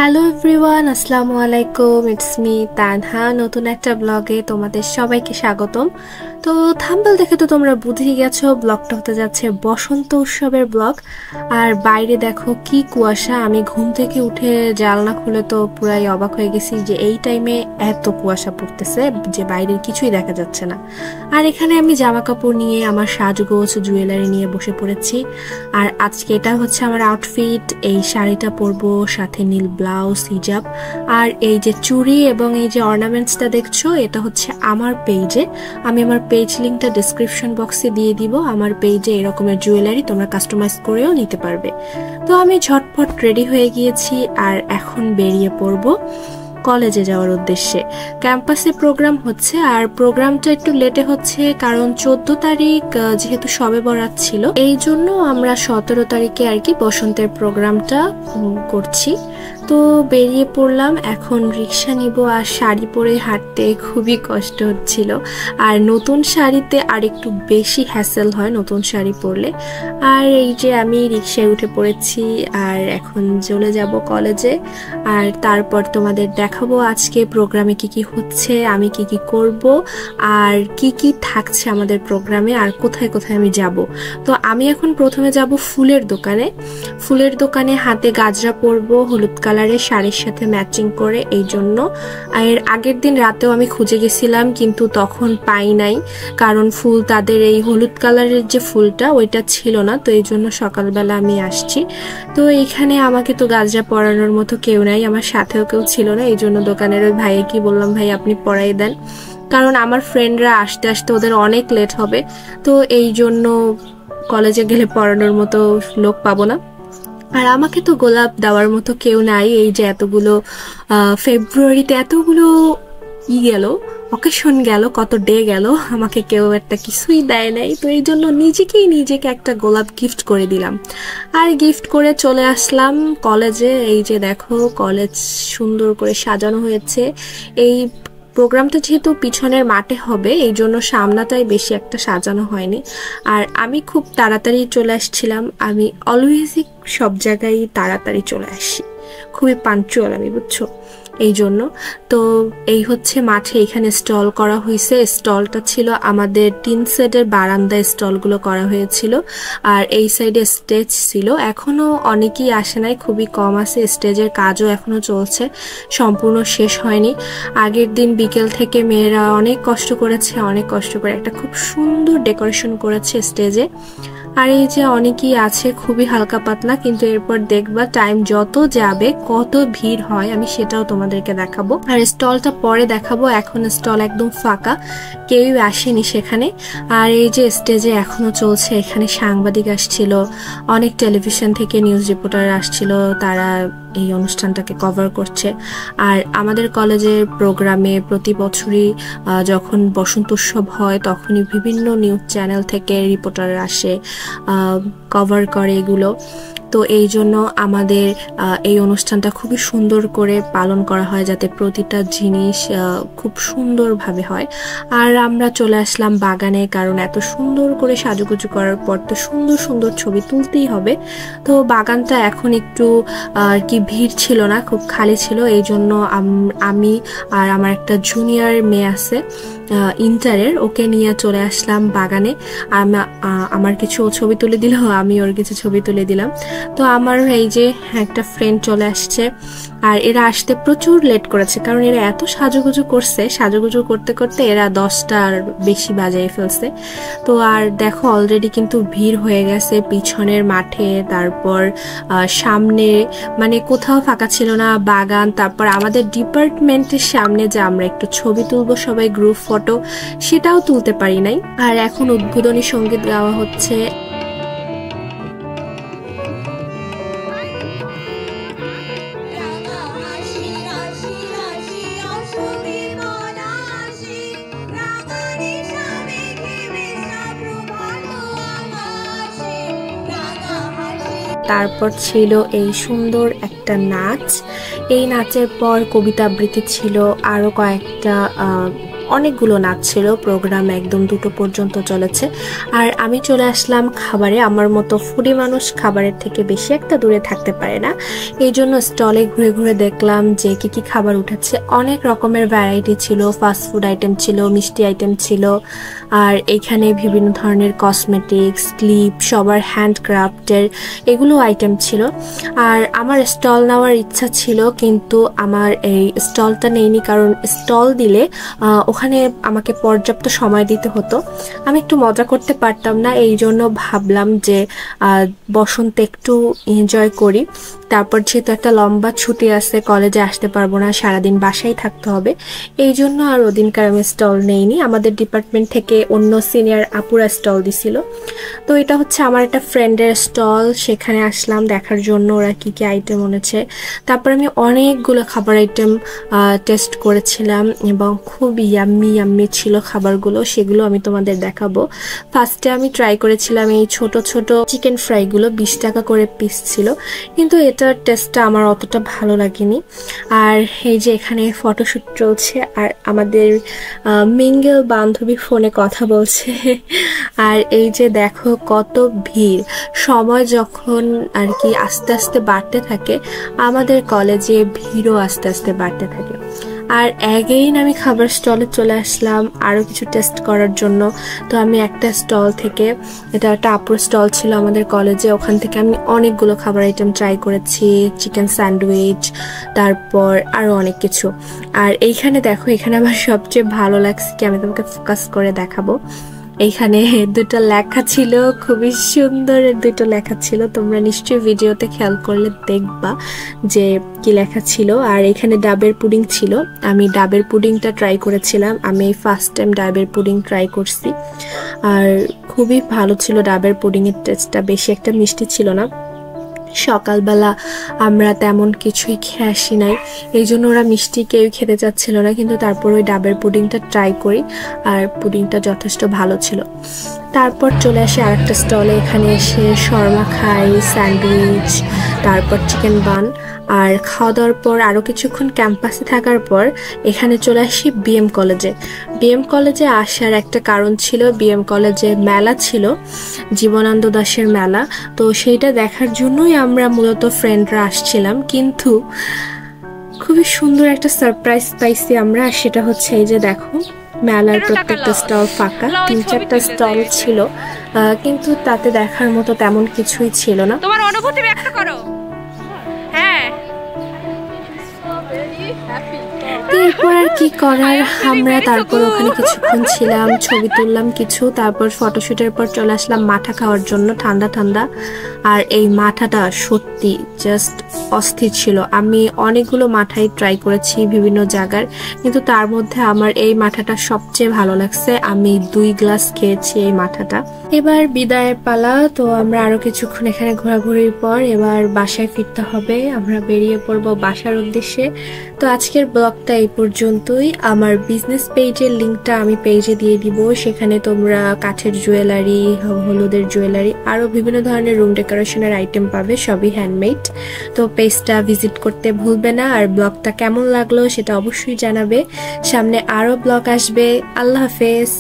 Hello everyone, আসসালামু আলাইকুম। It's me Tanha. নতুন একটা ব্লগে তোমাদের সবাইকে স্বাগতম। তো থাম্বনেল দেখে তো তোমরা বুঝেই গেছো ব্লগটা হতে যাচ্ছে বসন্ত উৎসবের ব্লগ। আর বাইরে দেখো কি কুয়াশা। আমি ঘুম থেকে উঠে জানলা খুলে তো পুরাই অবাক হয়ে গেছি যে এই টাইমে এত কুয়াশা পড়তেছে যে বাইরের কিছুই দেখা যাচ্ছে না। আর এখানে আমি জামা কাপড় নিয়ে আমার সাজগোজ জুয়েলারি নিয়ে বসে পড়েছি। আর আজকে এটা হচ্ছে আমার আউটফিট। এই শাড়িটা পরবো, সাথে নীল ব্লাউজ, হিজাব, আর এই যে চুড়ি এবং এই যে অর্নামেন্টসটা দেখছো এটা হচ্ছে আমার পেজে। আমি আমার পেজ লিঙ্কটা ডিসক্রিপশন বক্সে দিয়ে দিব। আমার পেজে এরকমের জুয়েলারি তোমরা কাস্টমাইজ করেও নিতে পারবে। তো আমি ঝটপট রেডি হয়ে গিয়েছি আর এখন বেরিয়ে পড়বো কলেজে যাওয়ার উদ্দেশ্যে। ক্যাম্পাসে প্রোগ্রাম হচ্ছে আর প্রোগ্রামটা একটু লেটে হচ্ছে কারণ 14 তারিখ যেহেতু শবে বরাত ছিল, এই জন্য আমরা 17 তারিখে আর কি বসন্তের প্রোগ্রামটা করছি। তো বেরিয়ে পড়লাম, এখন রিক্সা নিব। আর শাড়ি পরে হাঁটতে খুবই কষ্ট হচ্ছিল, আর নতুন শাড়িতে আর একটু বেশি হ্যাসেল হয় নতুন শাড়ি পরলে। আর এই যে আমি রিক্সায় উঠে পড়েছি আর এখন চলে যাব কলেজে। আর তারপর তোমাদের দেখাবো আজকে প্রোগ্রামে কি কি হচ্ছে, আমি কি কি করব, আর কি কি থাকছে আমাদের প্রোগ্রামে, আর কোথায় কোথায় আমি যাব। তো আমি এখন প্রথমে যাব ফুলের দোকানে। ফুলের দোকানে হাতে গাজরা পরবো হলুদ কালারের শাড়ির সাথে ম্যাচিং করে। এই জন্য এর আগের দিন রাতেও আমি খুঁজে গেছিলাম কিন্তু তখন পাই নাই, কারণ ফুল তাদের এই হলুদ কালারের যে ফুলটা ওইটা ছিল না। তো এই জন্য সকালবেলা আমি আসছি। তো এইখানে আমাকে তো গাজরা পরানোর মতো কেউ নাই, আমার সাথেও কেউ ছিল না। এই জন্য দোকানের ওই ভাইকে কি বললাম, ভাই আপনি পরাই দেন, কারণ আমার ফ্রেন্ডরা আসতে আসতে ওদের অনেক লেট হবে। তো এই জন্য কলেজে গেলে পরানোর মতো লোক পাবো না। আর আমাকে তো গোলাপ দেওয়ার মতো কেউ নাই। এই যে এতগুলো ফেব্রুয়ারিতে এতগুলো গেল, অকেশন গেল, কত ডে গেল, আমাকে কেউ একটা কিছুই দেয় নাই। তো এই জন্য নিজেকে একটা গোলাপ গিফট করে দিলাম আর গিফট করে চলে আসলাম কলেজে। এই যে দেখো কলেজ সুন্দর করে সাজানো হয়েছে। এই প্রোগ্রামটা যেহেতু পিছনের মাঠে হবে এই জন্য সামনাটাই বেশি একটা সাজানো হয়নি। আর আমি খুব তাড়াতাড়ি চলে আসছিলাম। আমি অলওয়েজই সব জায়গায় তাড়াতাড়ি চলে আসি, খুবই পাঞ্চুয়াল আমি, বুঝছো, এই জন্য। তো এই হচ্ছে মাঠে, এখানে স্টল করা হয়েছে। স্টলটা ছিল আমাদের 3 সেটের বারান্দায় স্টলগুলো করা হয়েছিল। আর এই সাইডে স্টেজ ছিল, এখনো অনেকেই আসে নাই, খুবই কম আছে। স্টেজের কাজও এখনো চলছে, সম্পূর্ণ শেষ হয়নি। আগের দিন বিকেল থেকে মেয়েরা অনেক কষ্ট করেছে, অনেক কষ্ট করে একটা খুব সুন্দর ডেকোরেশন করেছে স্টেজে। আর এই যে অনেকেই আছে, খুবই হালকা পাতলা, কিন্তু এরপর দেখবা টাইম যত যাবে কত ভিড় হয়, আমি সেটাও তোমাদেরকে দেখাবো। আর স্টলটা পরে দেখাবো, এখন স্টল একদম ফাঁকা, কেউই আসেনি সেখানে। আর এই যে স্টেজে এখনো চলছে, এখানে সাংবাদিক আসছিল, অনেক টেলিভিশন থেকে নিউজ রিপোর্টার আসছিল, তারা এই অনুষ্ঠানটাকে কভার করছে। আর আমাদের কলেজের প্রোগ্রামে প্রতি বছরই যখন বসন্ত উৎসব হয় তখনই বিভিন্ন নিউজ চ্যানেল থেকে রিপোর্টার আসে, কভার করে এগুলো। তো এই জন্য আমাদের এই অনুষ্ঠানটা খুবই সুন্দর করে পালন করা হয়, যাতে প্রতিটা জিনিস খুব সুন্দরভাবে হয়। আর আমরা চলে আসলাম বাগানে, কারণ এত সুন্দর করে সাজুগুজু করার পর তো সুন্দর সুন্দর ছবি তুলতেই হবে। তো বাগানটা এখন একটু আর কি ভিড় ছিল না, খুব খালি ছিল। এই জন্য আমি আর আমার একটা জুনিয়র মেয়ে আছে ইন্টারের, ওকে নিয়ে চলে আসলাম বাগানে। আমার কিছু ছবি তুলে দিল, আমি ওর কিছু ছবি তুলে দিলাম। তো আমার এই যে একটা ফ্রেন্ড চলে আসছে, আর এরা আসতে প্রচুর লেট করেছে, কারণ এরা এত সাজুগুজু করছে, সাজুগুজু করতে করতে এরা 10টার বেশি বাজিয়ে ফেলছে। তো আর দেখো অলরেডি কিন্তু ভিড় হয়ে গেছে পিছনের মাঠে, তারপর সামনে, মানে কোথাও ফাঁকা ছিল না। বাগান, তারপর আমাদের ডিপার্টমেন্টের সামনে যে আমরা একটু ছবি তুলবো সবাই গ্রুপ ফটো, সেটাও তুলতে পারি নাই। আর এখন উদ্বোধনী সঙ্গীত গাওয়া হচ্ছে। তারপর ছিল এই সুন্দর একটা নাচ। এই নাচের পর কবিতা আবৃত্তি ছিল, আরো কয়েকটা অনেকগুলো নাচ ছিল, প্রোগ্রাম একদম 2টো পর্যন্ত চলেছে। আর আমি চলে আসলাম খাবারে। আমার মতো ফুডি মানুষ খাবারের থেকে বেশি একটা দূরে থাকতে পারে না, এই জন্য স্টলে ঘুরে ঘুরে দেখলাম যে কি কি খাবার উঠেছে। অনেক রকমের ভ্যারাইটি ছিল, ফাস্ট ফুড আইটেম ছিল, মিষ্টি আইটেম ছিল, আর এইখানে বিভিন্ন ধরনের কসমেটিক্স, ক্লিপ, সবার হ্যান্ডক্রাফটের এগুলো আইটেম ছিল। আর আমার স্টল নেওয়ার ইচ্ছা ছিল, কিন্তু আমার এই স্টলটা নেইনি, কারণ স্টল দিলে ওখানে আমাকে পর্যাপ্ত সময় দিতে হতো, আমি একটু মজা করতে পারতাম না। এই জন্য ভাবলাম যে বসন্তে একটু এনজয় করি। তারপর যেহেতু একটা লম্বা ছুটি আছে, কলেজে আসতে পারবো না, সারাদিন বাসায় থাকতে হবে, এই জন্য আর ওদিনকার আমি স্টল নেইনি। আমাদের ডিপার্টমেন্ট থেকে অন্য সিনিয়র আপুরা স্টল দিছিল। তো এটা হচ্ছে আমার একটা ফ্রেন্ডের স্টল, সেখানে আসলাম দেখার জন্য ওরা কি কি আইটেম এনেছে। তারপর আমি অনেকগুলো খাবার আইটেম টেস্ট করেছিলাম এবং খুব ইয়াম্মি ইয়াম্মি ছিল খাবারগুলো, সেগুলো আমি তোমাদের দেখাবো। ফার্স্টে আমি ট্রাই করেছিলাম এই ছোট ছোট চিকেন ফ্রাইগুলো, 20 টাকা করে পিস ছিল, কিন্তু এটার টেস্টটা আমার অতটা ভালো লাগেনি। আর এই যে এখানে ফটোশুট চলছে, আর আমাদের মিঙ্গেল বান্ধবী ফোনে কথা বলছে। আর এই যে দেখো কত ভিড়, সময় যখন আর কি আস্তে আস্তে বাড়তে থাকে, আমাদের কলেজে ভিড়ও আস্তে আস্তে বাড়তে থাকে। আর অ্যাগেইন আমি খাবার স্টলে চলে আসলাম আরও কিছু টেস্ট করার জন্য। তো আমি একটা স্টল থেকে, এটা একটা আপুর স্টল ছিল আমাদের কলেজে, ওখান থেকে আমি অনেকগুলো খাবার আইটেম ট্রাই করেছি, চিকেন স্যান্ডউইচ, তারপর আরও অনেক কিছু। আর এইখানে দেখো, এখানে আমার সবচেয়ে ভালো লাগছে কি, আমি তোমাকে ফোকাস করে দেখাবো। এইখানে দুটো লেখা ছিল, খুবই সুন্দর দুটো লেখা ছিল, তোমরা নিশ্চয়ই ভিডিওতে খেয়াল করলে দেখবা যে কি লেখা ছিল। আর এখানে ডাবের পুডিং ছিল, আমি ডাবের পুডিংটা ট্রাই করেছিলাম, আমি ফার্স্ট টাইম ডাবের পুডিং ট্রাই করছি, আর খুবই ভালো ছিল ডাবের পুডিংয়ের টেস্টটা, বেশি একটা মিষ্টি ছিল না। সকালবেলা আমরা তেমন কিছুই খেয়ে আসি নাই, এই জন্য ওরা মিষ্টি কেউ খেতে চাচ্ছিল না, কিন্তু তারপর ওই ডাবের পুডিংটা ট্রাই করি, আর পুডিংটা যথেষ্ট ভালো ছিল। তারপর চলে আসি আরেকটা স্টলে, এখানে এসে শর্মা খাই, স্যান্ডউইচ, তারপর চিকেন বান। আর খাওয়া দাওয়ার পর আরও কিছুক্ষণ ক্যাম্পাসে থাকার পর এখানে চলে আসি বিএম কলেজে। বিএম কলেজে আসার একটা কারণ ছিল, বিএম কলেজে মেলা ছিল, জীবনানন্দ দাশের মেলা, তো সেইটা দেখার জন্যই আমরা মূলত ফ্রেন্ডরা আসছিলাম। কিন্তু খুবই সুন্দর একটা সারপ্রাইজ পাইছি আমরা, সেটা হচ্ছে এই যে দেখো, মেলার প্রত্যেকটা স্টল ফাঁকা, 3-4টা স্টল ছিল, কিন্তু তাতে দেখার মতো তেমন কিছুই ছিল না। তোমার অনুভূতি ব্যক্ত করো। হ্যাঁ, এরপর আর কি করার, আমরা তারপর ওখানে কিছুক্ষণ ছিলাম, ছবি তুললাম কিছু, তারপর ফটোশুটের পর চলে আসলাম মাঠা খাওয়ার জন্য, ঠান্ডা ঠান্ডা। আর এই মাঠাটা সত্যি জাস্ট অস্থির ছিল। আমি অনেকগুলো মাঠাই ট্রাই করেছি বিভিন্ন জায়গার, কিন্তু তার মধ্যে আমার এই মাঠাটা সবচেয়ে ভালো লাগছে। আমি 2 গ্লাস খেয়েছি এই মাঠাটা। এবার বিদায়ের পালা, তো আমরা আরো কিছুক্ষণ এখানে ঘোরাঘুরির পর এবার বাসায় ফিরতে হবে, আমরা বেরিয়ে পড়বো বাসার উদ্দেশ্যে। তো আজকের ব্লগটা এই পর্যন্তই। আমার বিজনেস পেজের লিঙ্কটা আমি পেজে দিয়ে দিব, সেখানে তোমরা কাঠের জুয়েলারি, হলুদের জুয়েলারি, আরো বিভিন্ন ধরনের রুম ডেকোরেশনের আইটেম পাবে, সবই হ্যান্ডমেড। তো পেজটা ভিজিট করতে ভুলবে না। আর ব্লগটা কেমন লাগলো সেটা অবশ্যই জানাবে। সামনে আরো ব্লগ আসবে। আল্লাহ হাফেজ।